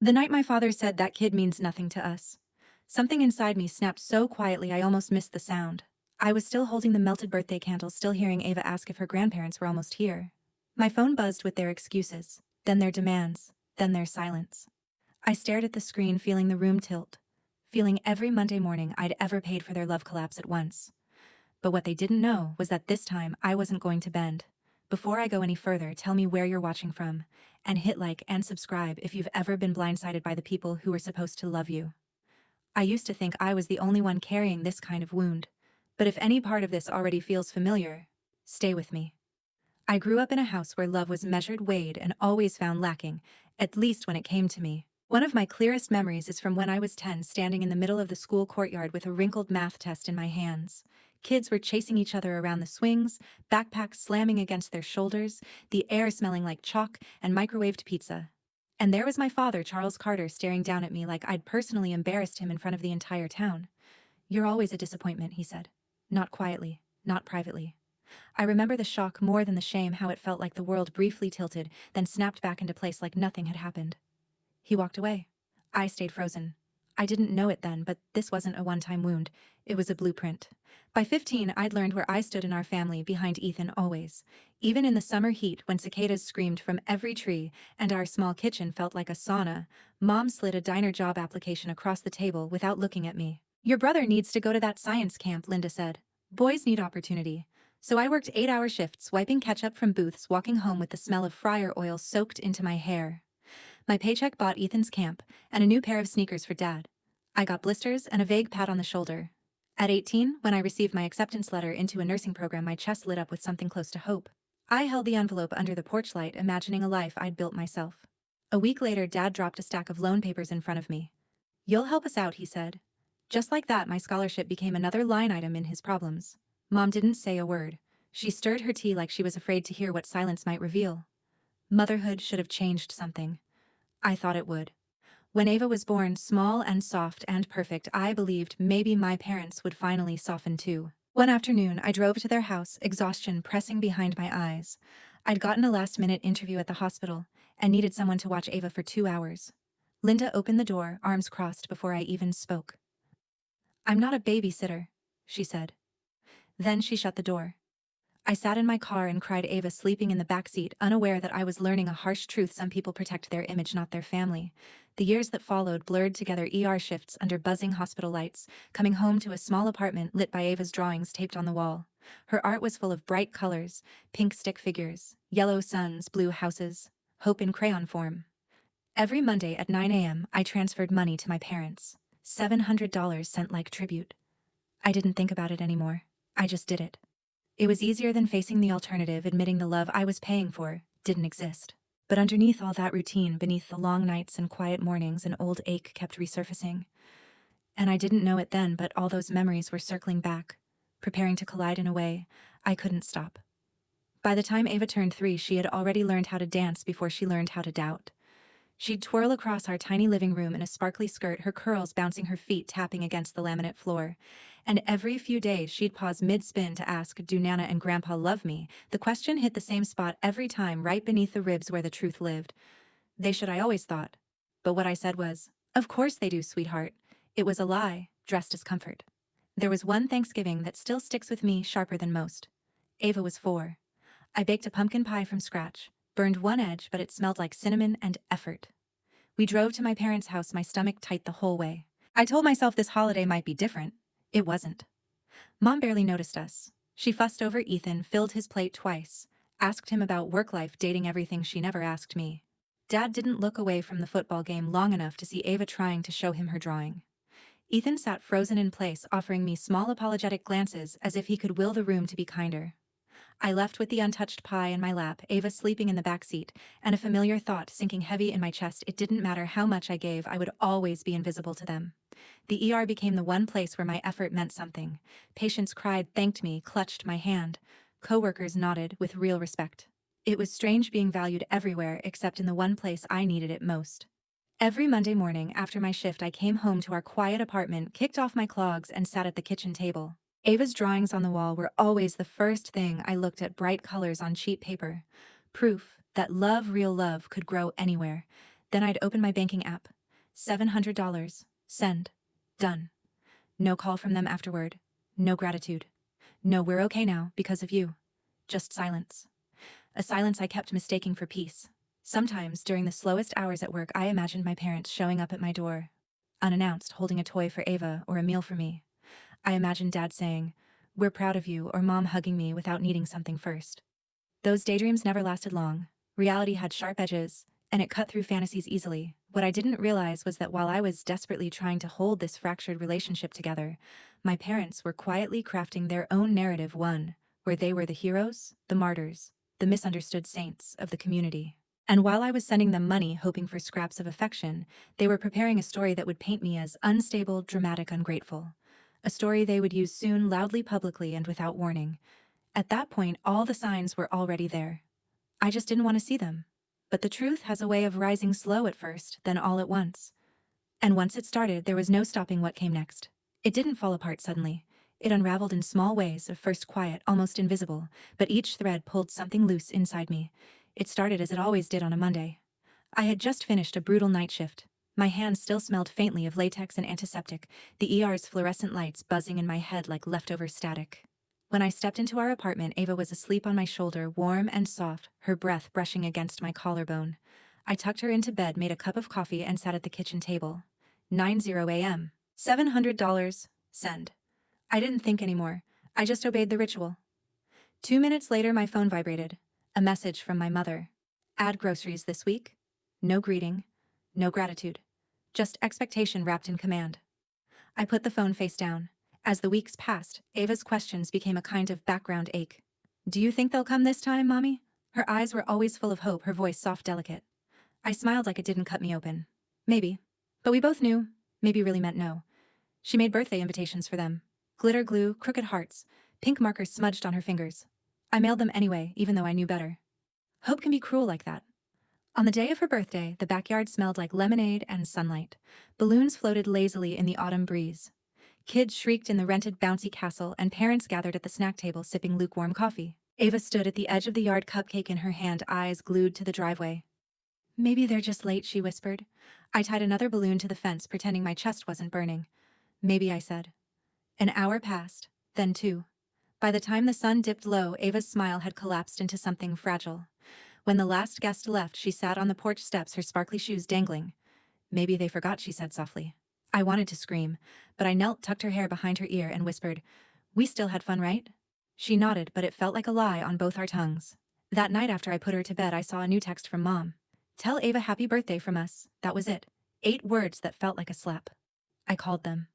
The night my father said that kid means nothing to us. Something inside me snapped so quietly I almost missed the sound. I was still holding the melted birthday candle, still hearing Ava ask if her grandparents were almost here. My phone buzzed with their excuses, then their demands, then their silence. I stared at the screen, feeling the room tilt, feeling every Monday morning I'd ever paid for their love collapse at once. But what they didn't know was that this time I wasn't going to bend. Before I go any further, tell me where you're watching from, and hit like and subscribe if you've ever been blindsided by the people who were supposed to love you. I used to think I was the only one carrying this kind of wound. But if any part of this already feels familiar, stay with me. I grew up in a house where love was measured, weighed, and always found lacking, at least when it came to me. One of my clearest memories is from when I was 10, standing in the middle of the school courtyard with a wrinkled math test in my hands. Kids were chasing each other around the swings, backpacks slamming against their shoulders, the air smelling like chalk and microwaved pizza. And there was my father, Charles Carter, staring down at me like I'd personally embarrassed him in front of the entire town. "You're always a disappointment," he said. Not quietly, not privately. I remember the shock more than the shame, how it felt like the world briefly tilted, then snapped back into place like nothing had happened. He walked away. I stayed frozen. I didn't know it then, but this wasn't a one-time wound. It was a blueprint. By 15, I'd learned where I stood in our family, behind Ethan always. Even in the summer heat, when cicadas screamed from every tree and our small kitchen felt like a sauna, Mom slid a diner job application across the table without looking at me. "Your brother needs to go to that science camp," Linda said. "Boys need opportunity." So I worked 8-hour shifts, wiping ketchup from booths, walking home with the smell of fryer oil soaked into my hair. My paycheck bought Ethan's camp and a new pair of sneakers for Dad. I got blisters and a vague pat on the shoulder. At 18, when I received my acceptance letter into a nursing program, my chest lit up with something close to hope. I held the envelope under the porch light, imagining a life I'd built myself. A week later, Dad dropped a stack of loan papers in front of me. "You'll help us out," he said. Just like that, my scholarship became another line item in his problems. Mom didn't say a word. She stirred her tea like she was afraid to hear what silence might reveal. Motherhood should have changed something. I thought it would. When Ava was born, small and soft and perfect, I believed maybe my parents would finally soften too. One afternoon, I drove to their house, exhaustion pressing behind my eyes. I'd gotten a last-minute interview at the hospital and needed someone to watch Ava for 2 hours. Linda opened the door, arms crossed, before I even spoke. "I'm not a babysitter," she said. Then she shut the door. I sat in my car and cried, Ava sleeping in the backseat, unaware that I was learning a harsh truth: some people protect their image, not their family. The years that followed blurred together, ER shifts under buzzing hospital lights, coming home to a small apartment lit by Ava's drawings taped on the wall. Her art was full of bright colors, pink stick figures, yellow suns, blue houses, hope in crayon form. Every Monday at 9 a.m., I transferred money to my parents. $700 sent like tribute. I didn't think about it anymore. I just did it. It was easier than facing the alternative, admitting the love I was paying for didn't exist. But underneath all that routine, beneath the long nights and quiet mornings, an old ache kept resurfacing. And I didn't know it then, but all those memories were circling back, preparing to collide in a way I couldn't stop. By the time Ava turned 3, she had already learned how to dance before she learned how to doubt. She'd twirl across our tiny living room in a sparkly skirt, her curls bouncing, her feet tapping against the laminate floor. And every few days she'd pause mid-spin to ask, "Do Nana and Grandpa love me?" The question hit the same spot every time, right beneath the ribs where the truth lived. "They should," I always thought. But what I said was, "Of course they do, sweetheart." It was a lie, dressed as comfort. There was one Thanksgiving that still sticks with me, sharper than most. Ava was 4. I baked a pumpkin pie from scratch, burned one edge, but it smelled like cinnamon and effort. We drove to my parents' house, my stomach tight the whole way. I told myself this holiday might be different. It wasn't. Mom barely noticed us. She fussed over Ethan, filled his plate twice, asked him about work life, dating, everything she never asked me. Dad didn't look away from the football game long enough to see Ava trying to show him her drawing. Ethan sat frozen in place, offering me small apologetic glances as if he could will the room to be kinder. I left with the untouched pie in my lap, Ava sleeping in the back seat, and a familiar thought sinking heavy in my chest: it didn't matter how much I gave, I would always be invisible to them. The ER became the one place where my effort meant something. Patients cried, thanked me, clutched my hand. Coworkers nodded with real respect. It was strange being valued everywhere except in the one place I needed it most. Every Monday morning after my shift, I came home to our quiet apartment, kicked off my clogs, and sat at the kitchen table. Ava's drawings on the wall were always the first thing I looked at, bright colors on cheap paper. Proof that love, real love, could grow anywhere. Then I'd open my banking app. $700. Send. Done. No call from them afterward. No gratitude. No, we're okay now because of you. Just silence. A silence I kept mistaking for peace. Sometimes, during the slowest hours at work, I imagined my parents showing up at my door, unannounced, holding a toy for Ava or a meal for me. I imagined Dad saying, "We're proud of you," or Mom hugging me without needing something first. Those daydreams never lasted long. Reality had sharp edges, and it cut through fantasies easily. What I didn't realize was that while I was desperately trying to hold this fractured relationship together, my parents were quietly crafting their own narrative, one where they were the heroes, the martyrs, the misunderstood saints of the community. And while I was sending them money hoping for scraps of affection, they were preparing a story that would paint me as unstable, dramatic, ungrateful. A story they would use soon, loudly, publicly, and without warning. At that point, all the signs were already there. I just didn't want to see them. But the truth has a way of rising slow at first, then all at once. And once it started, there was no stopping what came next. It didn't fall apart suddenly. It unraveled in small ways, at first quiet, almost invisible, but each thread pulled something loose inside me. It started as it always did on a Monday. I had just finished a brutal night shift. My hands still smelled faintly of latex and antiseptic, the ER's fluorescent lights buzzing in my head like leftover static. When I stepped into our apartment, Ava was asleep on my shoulder, warm and soft, her breath brushing against my collarbone. I tucked her into bed, made a cup of coffee, and sat at the kitchen table. 9:00 a.m. $700. Send. I didn't think anymore. I just obeyed the ritual. 2 minutes later, my phone vibrated. A message from my mother. Add groceries this week. No greeting. No gratitude. Just expectation wrapped in command. I put the phone face down. As the weeks passed, Ava's questions became a kind of background ache. Do you think they'll come this time, Mommy? Her eyes were always full of hope, her voice soft, delicate. I smiled like it didn't cut me open. Maybe. But we both knew. Maybe really meant no. She made birthday invitations for them. Glitter glue, crooked hearts, pink markers smudged on her fingers. I mailed them anyway, even though I knew better. Hope can be cruel like that. On the day of her birthday, the backyard smelled like lemonade and sunlight. Balloons floated lazily in the autumn breeze. Kids shrieked in the rented bouncy castle, and parents gathered at the snack table sipping lukewarm coffee. Ava stood at the edge of the yard, cupcake in her hand, eyes glued to the driveway. Maybe they're just late, she whispered. I tied another balloon to the fence, pretending my chest wasn't burning. Maybe, I said. An hour passed, then two. By the time the sun dipped low, Ava's smile had collapsed into something fragile. When the last guest left, she sat on the porch steps, her sparkly shoes dangling. Maybe they forgot, she said softly. I wanted to scream, but I knelt, tucked her hair behind her ear, and whispered, We still had fun, right? She nodded, but it felt like a lie on both our tongues. That night after I put her to bed, I saw a new text from Mom. Tell Ava happy birthday from us. That was it. 8 words that felt like a slap. I called them.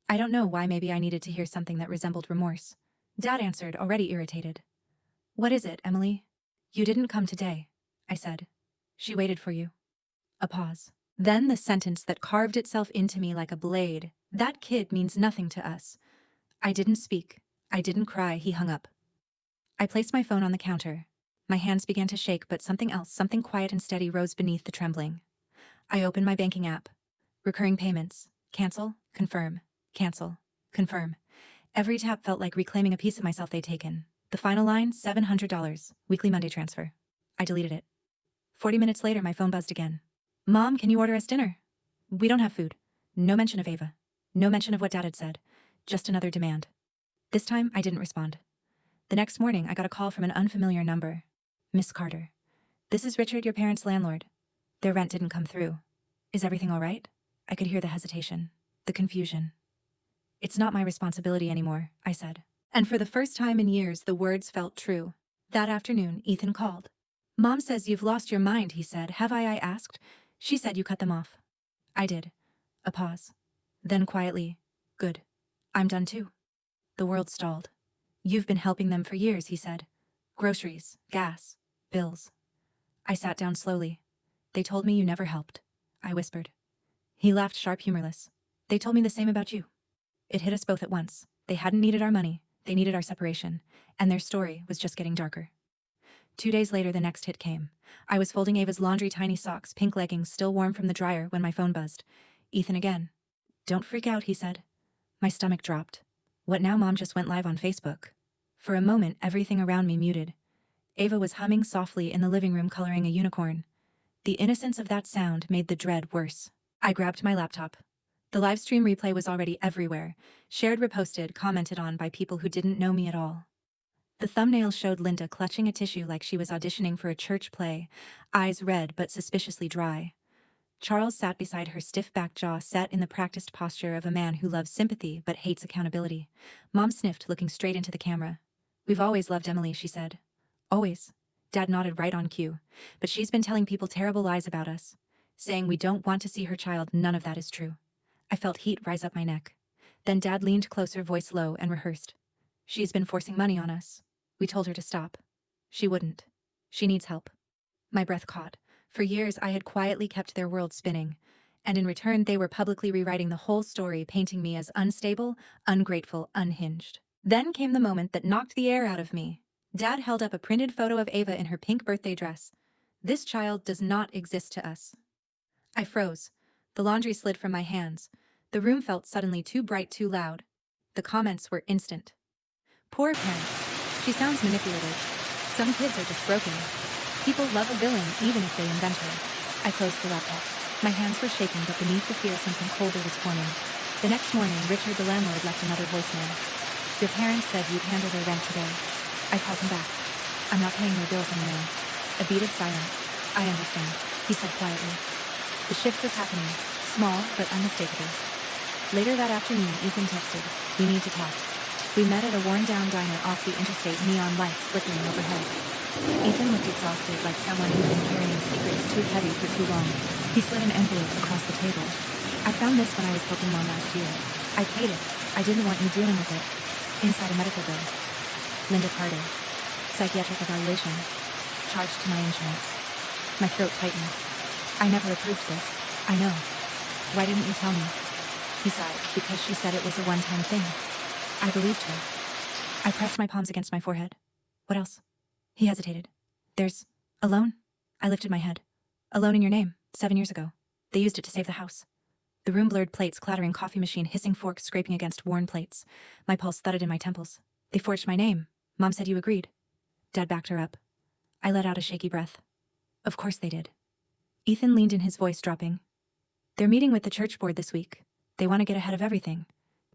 I don't know why, maybe I needed to hear something that resembled remorse. Dad answered, already irritated. What is it, Emily? You didn't come today, I said. She waited for you. A pause. Then the sentence that carved itself into me like a blade. That kid means nothing to us. I didn't speak. I didn't cry. He hung up. I placed my phone on the counter. My hands began to shake, but something else, something quiet and steady, rose beneath the trembling. I opened my banking app. Recurring payments. Cancel. Confirm. Cancel. Confirm. Every tap felt like reclaiming a piece of myself they'd taken. The final line, $700. Weekly Monday transfer. I deleted it. 40 minutes later, my phone buzzed again. Mom, can you order us dinner? We don't have food. No mention of Ava. No mention of what Dad had said. Just another demand. This time, I didn't respond. The next morning, I got a call from an unfamiliar number. Miss Carter. This is Richard, your parents' landlord. Their rent didn't come through. Is everything all right? I could hear the hesitation, the confusion. It's not my responsibility anymore, I said. And for the first time in years, the words felt true. That afternoon, Ethan called. Mom says you've lost your mind, he said. Have I asked. She said you cut them off. I did. A pause. Then quietly, good. I'm done too. The world stalled. You've been helping them for years, he said. Groceries, gas, bills. I sat down slowly. They told me you never helped, I whispered. He laughed, sharp, humorless. They told me the same about you. It hit us both at once. They hadn't needed our money. They needed our separation. And their story was just getting darker. 2 days later, the next hit came. I was folding Ava's laundry, tiny socks, pink leggings, still warm from the dryer, when my phone buzzed. Ethan again. Don't freak out, he said. My stomach dropped. What now? Mom just went live on Facebook. For a moment, everything around me muted. Ava was humming softly in the living room, coloring a unicorn. The innocence of that sound made the dread worse. I grabbed my laptop. The live stream replay was already everywhere, shared, reposted, commented on by people who didn't know me at all. The thumbnail showed Linda clutching a tissue like she was auditioning for a church play, eyes red but suspiciously dry. Charles sat beside her, stiff-backed jaw set in the practiced posture of a man who loves sympathy but hates accountability. Mom sniffed, looking straight into the camera. "We've always loved Emily," she said. "Always." Dad nodded, right on cue. "But she's been telling people terrible lies about us, saying we don't want to see her child. None of that is true." I felt heat rise up my neck. Then Dad leaned closer, voice low, and rehearsed. "She's been forcing money on us. We told her to stop. She wouldn't. She needs help." My breath caught. For years I had quietly kept their world spinning, and in return they were publicly rewriting the whole story, painting me as unstable, ungrateful, unhinged. Then came the moment that knocked the air out of me. Dad held up a printed photo of Ava in her pink birthday dress. "This child does not exist to us." I froze. The laundry slid from my hands. The room felt suddenly too bright, too loud. The comments were instant. "Poor parents. She sounds manipulative. Some kids are just broken. People love a villain even if they invent her." I closed the laptop. My hands were shaking, but beneath the fear something colder was forming. The next morning, Richard, the landlord, left another voicemail. "Your parents said you'd handle their rent today." I called him back. "I'm not paying their bills anymore." A beaded silence. "I understand," he said quietly. The shift was happening, small but unmistakable. Later that afternoon, Ethan texted, "We need to talk." We met at a worn-down diner off the interstate, neon lights flickering overhead. Ethan looked exhausted, like someone who'd been carrying secrets too heavy for too long. He slid an envelope across the table. "I found this when I was helping Mom last year. I paid it. I didn't want you dealing with it." Inside, a medical bill. Linda Carter. Psychiatric evaluation. Charged to my insurance. My throat tightened. "I never approved this." "I know. Why didn't you tell me?" He sighed. "Because she said it was a one-time thing." I believed her. I pressed my palms against my forehead. "What else?" He hesitated. "There's a loan." I lifted my head. "A loan in your name, 7 years ago. They used it to save the house." The room blurred, plates clattering, coffee machine hissing, forks scraping against worn plates. My pulse thudded in my temples. "They forged my name. Mom said you agreed." Dad backed her up. I let out a shaky breath. "Of course they did." Ethan leaned in, his voice dropping. "They're meeting with the church board this week. They want to get ahead of everything.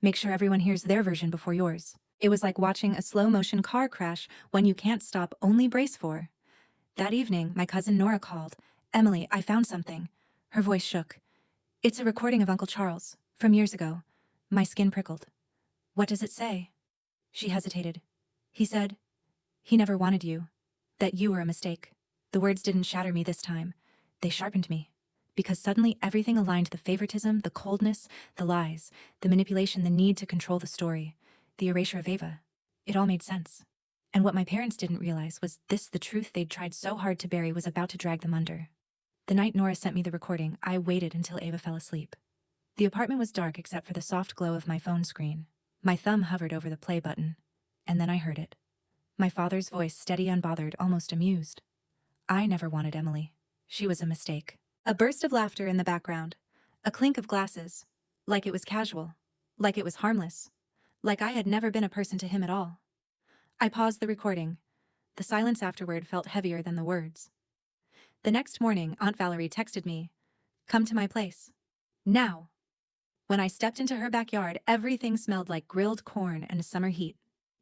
Make sure everyone hears their version before yours." It was like watching a slow-motion car crash, one you can't stop, only brace for. That evening, my cousin Nora called. "Emily, I found something." Her voice shook. "It's a recording of Uncle Charles, from years ago." My skin prickled. "What does it say?" She hesitated. "He said, he never wanted you. That you were a mistake." The words didn't shatter me this time. They sharpened me. Because suddenly everything aligned: the favoritism, the coldness, the lies, the manipulation, the need to control the story, the erasure of Ava. It all made sense. And what my parents didn't realize was this: the truth they'd tried so hard to bury was about to drag them under. The night Nora sent me the recording, I waited until Ava fell asleep. The apartment was dark except for the soft glow of my phone screen. My thumb hovered over the play button. And then I heard it. My father's voice, steady, unbothered, almost amused. "I never wanted Emily. She was a mistake." A burst of laughter in the background. A clink of glasses. Like it was casual. Like it was harmless. Like I had never been a person to him at all. I paused the recording. The silence afterward felt heavier than the words. The next morning, Aunt Valerie texted me, "Come to my place. Now." When I stepped into her backyard, everything smelled like grilled corn and summer heat.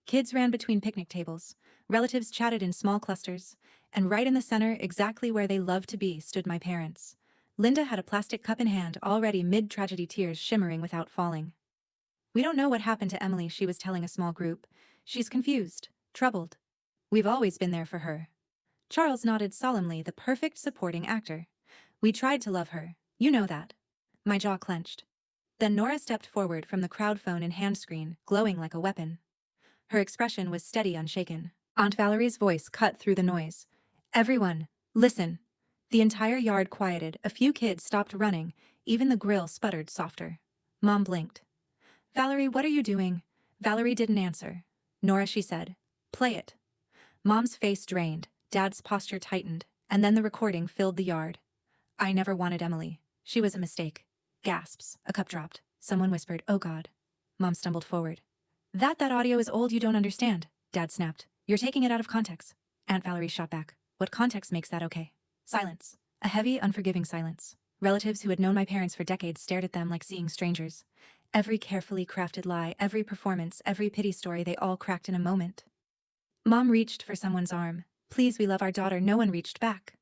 Kids ran between picnic tables. Relatives chatted in small clusters. And right in the center, exactly where they loved to be, stood my parents. Linda had a plastic cup in hand, already mid-tragedy, tears shimmering without falling. "We don't know what happened to Emily," she was telling a small group. "She's confused, troubled. We've always been there for her." Charles nodded solemnly, the perfect supporting actor. "We tried to love her. You know that." My jaw clenched. Then Nora stepped forward from the crowd, phone in hand screen, glowing like a weapon. Her expression was steady, unshaken. Aunt Valerie's voice cut through the noise. "Everyone, listen." The entire yard quieted. A few kids stopped running. Even the grill sputtered softer. Mom blinked. "Valerie, what are you doing?" Valerie didn't answer. "Nora," she said, "play it." Mom's face drained. Dad's posture tightened. And then the recording filled the yard. "I never wanted Emily. She was a mistake." Gasps. A cup dropped. Someone whispered, "Oh God." Mom stumbled forward. That audio is old. You don't understand," Dad snapped. "You're taking it out of context." Aunt Valerie shot back. "What context makes that okay?" Silence. A heavy, unforgiving silence. Relatives who had known my parents for decades stared at them like seeing strangers. Every carefully crafted lie, every performance, every pity story, they all cracked in a moment. Mom reached for someone's arm. "Please, we love our daughter." No one reached back.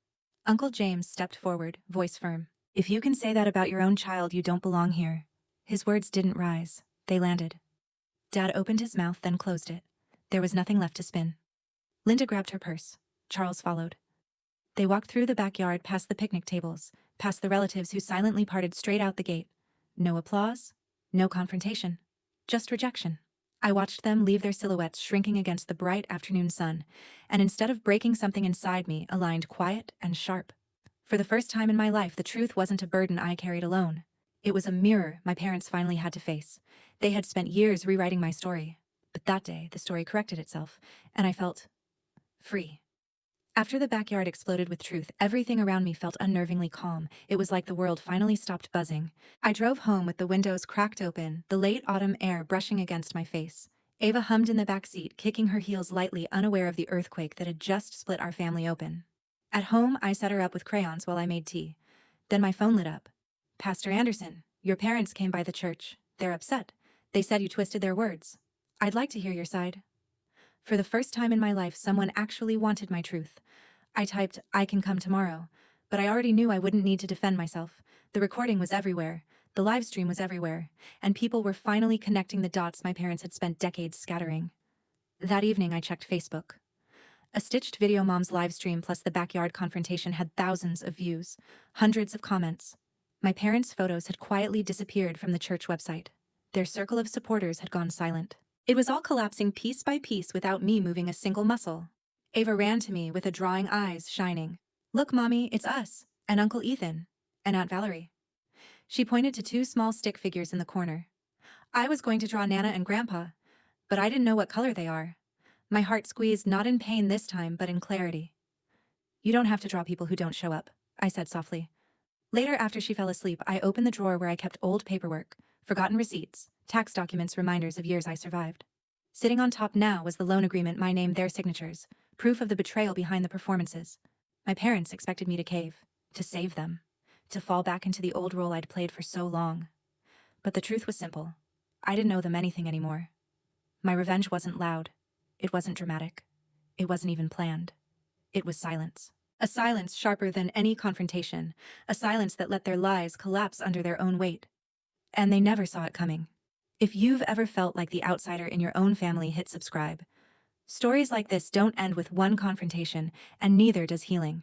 Uncle James stepped forward, voice firm. "If you can say that about your own child, you don't belong here." His words didn't rise. They landed. Dad opened his mouth, then closed it. There was nothing left to spin. Linda grabbed her purse. Charles followed. They walked through the backyard, past the picnic tables, past the relatives who silently parted straight out the gate. No applause, no confrontation, just rejection. I watched them leave, their silhouettes shrinking against the bright afternoon sun, and instead of breaking, something inside me aligned quiet and sharp. For the first time in my life, the truth wasn't a burden I carried alone. It was a mirror my parents finally had to face. They had spent years rewriting my story, but that day the story corrected itself, and I felt free. After the backyard exploded with truth, everything around me felt unnervingly calm. It was like the world finally stopped buzzing. I drove home with the windows cracked open, the late autumn air brushing against my face. Ava hummed in the back seat, kicking her heels lightly, unaware of the earthquake that had just split our family open. At home, I set her up with crayons while I made tea. Then my phone lit up. "Pastor Anderson, your parents came by the church. They're upset. They said you twisted their words. I'd like to hear your side." For the first time in my life, someone actually wanted my truth. I typed, "I can come tomorrow," but I already knew I wouldn't need to defend myself. The recording was everywhere, the live stream was everywhere, and people were finally connecting the dots my parents had spent decades scattering. That evening, I checked Facebook. A stitched video, Mom's live stream plus the backyard confrontation, had thousands of views, hundreds of comments. My parents' photos had quietly disappeared from the church website. Their circle of supporters had gone silent. It was all collapsing piece by piece without me moving a single muscle. Ava ran to me with a drawing, eyes shining. "Look, Mommy, it's us, and Uncle Ethan, and Aunt Valerie." She pointed to two small stick figures in the corner. I was going to draw Nana and Grandpa, but I didn't know what color they are. My heart squeezed, not in pain this time, but in clarity. "You don't have to draw people who don't show up," I said softly. Later, after she fell asleep, I opened the drawer where I kept old paperwork, forgotten receipts, tax documents, reminders of years I survived. Sitting on top now was the loan agreement, my name, their signatures, proof of the betrayal behind the performances. My parents expected me to cave, to save them, to fall back into the old role I'd played for so long. But the truth was simple. I didn't owe them anything anymore. My revenge wasn't loud. It wasn't dramatic. It wasn't even planned. It was silence. A silence sharper than any confrontation. A silence that let their lies collapse under their own weight. And they never saw it coming. If you've ever felt like the outsider in your own family, hit subscribe. Stories like this don't end with one confrontation, and neither does healing.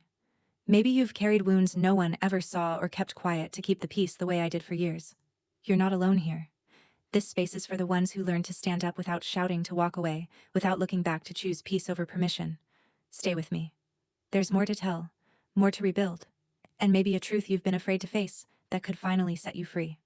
Maybe you've carried wounds no one ever saw or kept quiet to keep the peace the way I did for years. You're not alone here. This space is for the ones who learn to stand up without shouting, to walk away, without looking back, to choose peace over permission. Stay with me. There's more to tell, more to rebuild, and maybe a truth you've been afraid to face that could finally set you free.